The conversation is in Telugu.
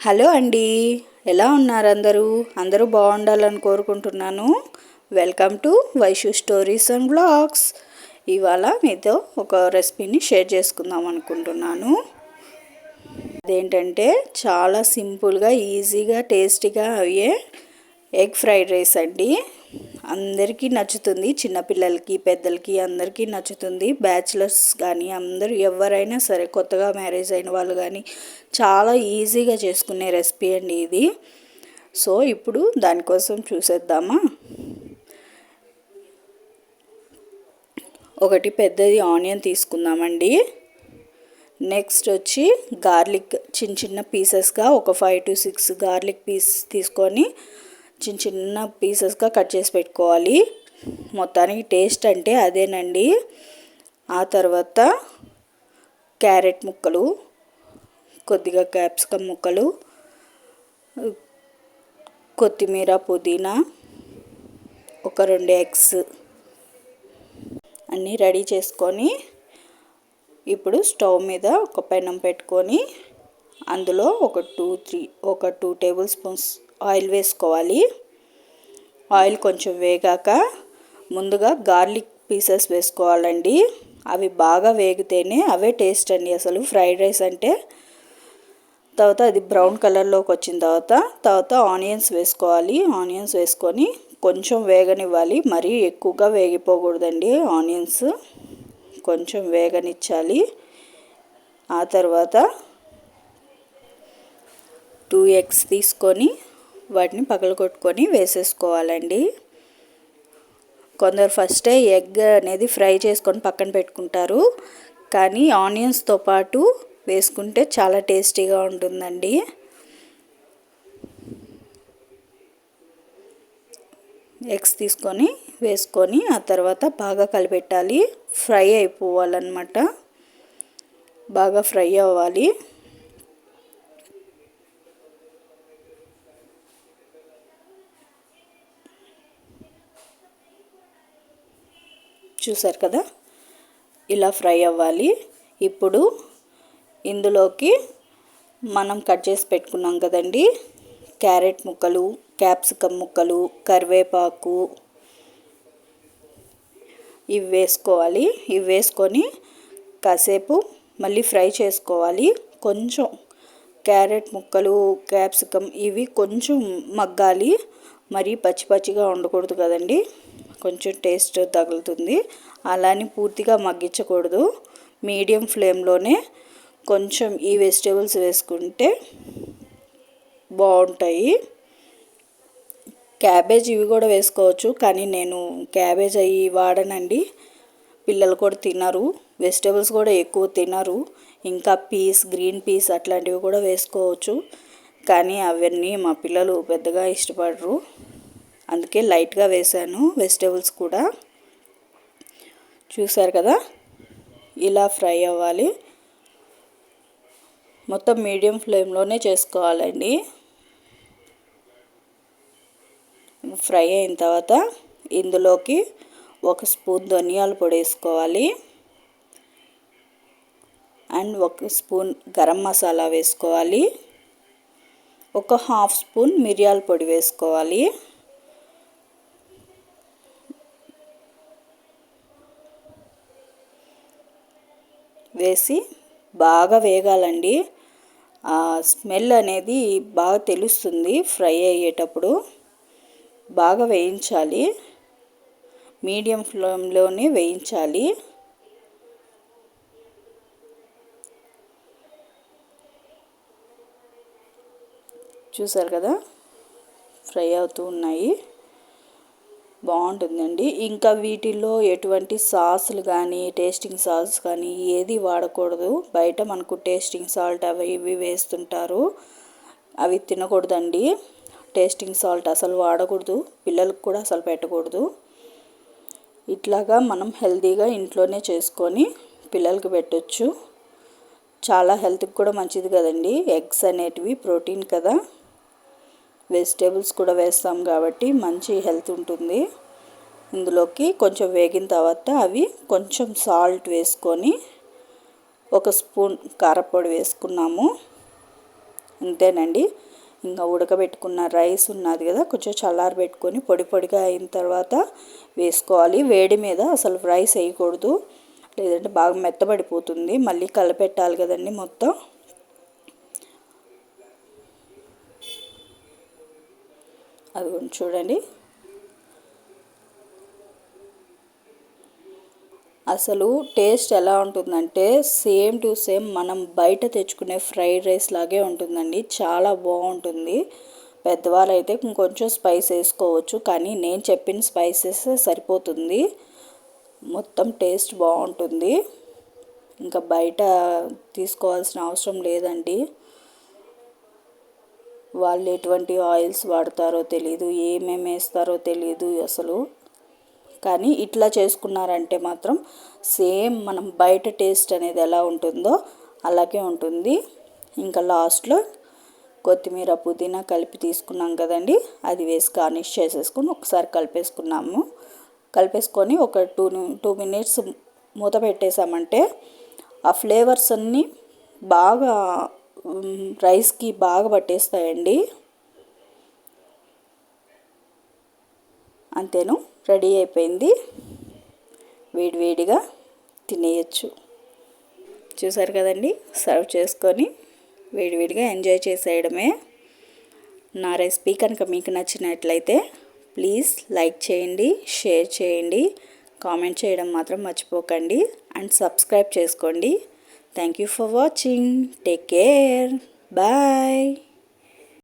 హలో అండి, ఎలా ఉన్నారు అందరూ? అందరూ బాగుండాలని కోరుకుంటున్నాను. Welcome to Vaishu stories and blogs. ఇవాళ మీతో ఒక రెసిపీని షేర్ చేసుకుందాం అనుకుంటున్నాను. అదేంటంటే చాలా సింపుల్గా, ఈజీగా, టేస్టీగా అయ్యే ఎగ్ ఫ్రైడ్ రైస్ అండి. అందరికీ నచ్చుతుంది, చిన్నపిల్లలకి పెద్దలకి అందరికీ నచ్చుతుంది. బ్యాచిలర్స్ కానీ అందరూ ఎవరైనా సరే, కొత్తగా మ్యారేజ్ అయిన వాళ్ళు కానీ చాలా ఈజీగా చేసుకునే రెసిపీ అండి ఇది. సో ఇప్పుడు దానికోసం చూసేద్దామా. ఒకటి పెద్దది ఆనియన్ తీసుకుందామండి. నెక్స్ట్ వచ్చి గార్లిక్ చిన్న చిన్న పీసెస్గా ఒక 5 to 6 గార్లిక్ పీస్ తీసుకొని చిన్న చిన్న పీసెస్గా కట్ చేసి పెట్టుకోవాలి. మొత్తానికి టేస్ట్ అంటే అదేనండి. ఆ తర్వాత క్యారెట్ ముక్కలు, కొద్దిగా క్యాప్సికమ్ ముక్కలు, కొత్తిమీర, పుదీనా, ఒక 2 ఎగ్స్ అన్నీ రెడీ చేసుకొని ఇప్పుడు స్టవ్ మీద ఒక పెనం పెట్టుకొని అందులో ఒక 2 టేబుల్ స్పూన్స్ ఆయిల్ వేసుకోవాలి. ఆయిల్ కొంచెం వేగాక ముందుగా గార్లిక్ పీసెస్ వేసుకోవాలండి. అవి బాగా వేగితేనే అవే టేస్ట్ అండి అసలు ఫ్రైడ్ రైస్ అంటే. తర్వాత అది బ్రౌన్ కలర్లోకి వచ్చిన తర్వాత ఆనియన్స్ వేసుకోవాలి. ఆనియన్స్ వేసుకొని కొంచెం వేగనివ్వాలి. మరీ ఎక్కువగా వేగిపోకూడదండి. ఆనియన్స్ కొంచెం వేగనిచ్చాలి. ఆ తర్వాత 2 ఎగ్స్ తీసుకొని వాటిని పగలగొట్టుకొని వేసేసుకోవాలండి. కొందరు ఫస్టే ఎగ్ అనేది ఫ్రై చేసుకొని పక్కన పెట్టుకుంటారు, కానీ ఆనియన్స్తో పాటు వేసుకుంటే చాలా టేస్టీగా ఉంటుందండి. ఎగ్స్ తీసుకొని వేసుకొని ఆ తర్వాత బాగా కలిపెట్టాలి. ఫ్రై అయిపోవాలన్నమాట, బాగా ఫ్రై అవ్వాలి. చూసారు కదా, ఇలా ఫ్రై అవ్వాలి. ఇప్పుడు ఇందులోకి మనం కట్ చేసి పెట్టుకున్నాం కదండి క్యారెట్ ముక్కలు, క్యాప్సికమ్ ముక్కలు, కరివేపాకు ఇవి వేసుకోవాలి. ఇవి వేసుకొని కాసేపు మళ్ళీ ఫ్రై చేసుకోవాలి. కొంచెం క్యారెట్ ముక్కలు, క్యాప్సికమ్ ఇవి కొంచెం మగ్గాలి. మరీ పచ్చి పచ్చిగా ఉండకూడదు కదండి, కొంచెం టేస్ట్ తగులుతుంది. అలాని పూర్తిగా మగ్గించకూడదు. మీడియం ఫ్లేమ్లోనే కొంచెం ఈ వెజిటేబుల్స్ వేసుకుంటే బాగుంటాయి. క్యాబేజ్ ఇవి కూడా వేసుకోవచ్చు, కానీ నేను క్యాబేజ్ అవి వాడనండి. పిల్లలు కూడా తినరు, వెజిటేబుల్స్ కూడా ఎక్కువ తినరు. ఇంకా గ్రీన్ పీస్ అట్లాంటివి కూడా వేసుకోవచ్చు, కానీ అవన్నీ మా పిల్లలు పెద్దగా ఇష్టపడరు. అందుకే లైట్గా వేసాను వెజిటేబుల్స్ కూడా. చూసారు కదా, ఇలా ఫ్రై అవ్వాలి. మొత్తం మీడియం ఫ్లేమ్లోనే చేసుకోవాలండి. ఫ్రై అయిన తర్వాత ఇందులోకి 1 స్పూన్ ధనియాల పొడి వేసుకోవాలి అండ్ 1 స్పూన్ గరం మసాలా వేసుకోవాలి. ఒక 1/2 స్పూన్ మిరియాల పొడి వేసుకోవాలి. వేసి బాగా వేగాలండి. ఆ స్మెల్ అనేది బాగా తెలుస్తుంది ఫ్రై అయ్యేటప్పుడు. బాగా వేయించాలి, మీడియం ఫ్లేమ్లోనే వేయించాలి. చూసారు కదా, ఫ్రై అవుతూ ఉన్నాయి. బాగుంటుందండి. ఇంకా వీటిల్లో ఎటువంటి సాసులు కానీ, టేస్టింగ్ సాస్ కానీ ఏది వాడకూడదు. బయట మనకు టేస్టింగ్ సాల్ట్ అవి ఇవి వేస్తుంటారు, అవి తినకూడదండి. టేస్టింగ్ సాల్ట్ అసలు వాడకూడదు, పిల్లలకు కూడా అసలు పెట్టకూడదు. ఇట్లాగా మనం హెల్తీగా ఇంట్లోనే చేసుకొని పిల్లలకి పెట్టొచ్చు. చాలా హెల్త్కి కూడా మంచిది కదండి. ఎగ్స్ అనేటివి ప్రోటీన్ కదా, వెజిటేబుల్స్ కూడా వేస్తాం కాబట్టి మంచి హెల్త్ ఉంటుంది. ఇందులోకి కొంచెం వేగిన తర్వాత అవి కొంచెం సాల్ట్ వేసుకొని 1 స్పూన్ కారపొడి వేసుకున్నాము. అంతేనండి. ఇంకా ఉడకబెట్టుకున్న రైస్ ఉన్నది కదా, కొంచెం చల్లారబెట్టుకొని పొడి పొడిగా అయిన తర్వాత వేసుకోవాలి. వేడి మీద అసలు రైస్ వేయకూడదు, లేదంటే బాగా మెత్తబడిపోతుంది. మళ్ళీ కలిపెట్టాలి కదండి మొత్తం. అది చూడండి, అసలు టేస్ట్ ఎలా ఉంటుందంటే సేమ్ టు సేమ్ మనం బయట తెచ్చుకునే ఫ్రైడ్ రైస్ లాగే ఉంటుందండి. చాలా బాగుంటుంది. పెద్దవాళ్ళు అయితే ఇంకొంచెం స్పైస్ వేసుకోవచ్చు, కానీ నేను చెప్పిన స్పైసెస్ సరిపోతుంది. మొత్తం టేస్ట్ బాగుంటుంది. ఇంకా బయట తీసుకోవాల్సిన అవసరం లేదండి. వాళ్ళు ఎటువంటి ఆయిల్స్ వాడతారో తెలీదు, ఏమేమి వేస్తారో తెలీదు అసలు. కానీ ఇట్లా చేసుకున్నారంటే మాత్రం సేమ్ మనం బయట టేస్ట్ అనేది ఎలా ఉంటుందో అలాగే ఉంటుంది. ఇంకా లాస్ట్లో కొత్తిమీర పుదీనా కలిపి తీసుకున్నాం కదండి, అది వేసి గార్నిష్ చేసేసుకొని ఒకసారి కలిపేసుకొని ఒక 2 మినిట్స్ మూత పెట్టేసామంటే ఆ ఫ్లేవర్స్ అన్నీ బాగా రైస్కి బాగా పట్టేస్తాయండి. అంతేను, రెడీ అయిపోయింది. వేడివేడిగా తినేయచ్చు. చూసారు కదండి, సర్వ్ చేసుకొని వేడివేడిగా ఎంజాయ్ చేసేయడమే. నా రెసిపీ కనుక మీకు నచ్చినట్లయితే ప్లీజ్ లైక్ చేయండి, షేర్ చేయండి, కామెంట్ చేయడం మాత్రం మర్చిపోకండి, అండ్ సబ్స్క్రైబ్ చేసుకోండి. Thank you for watching. Take care. Bye.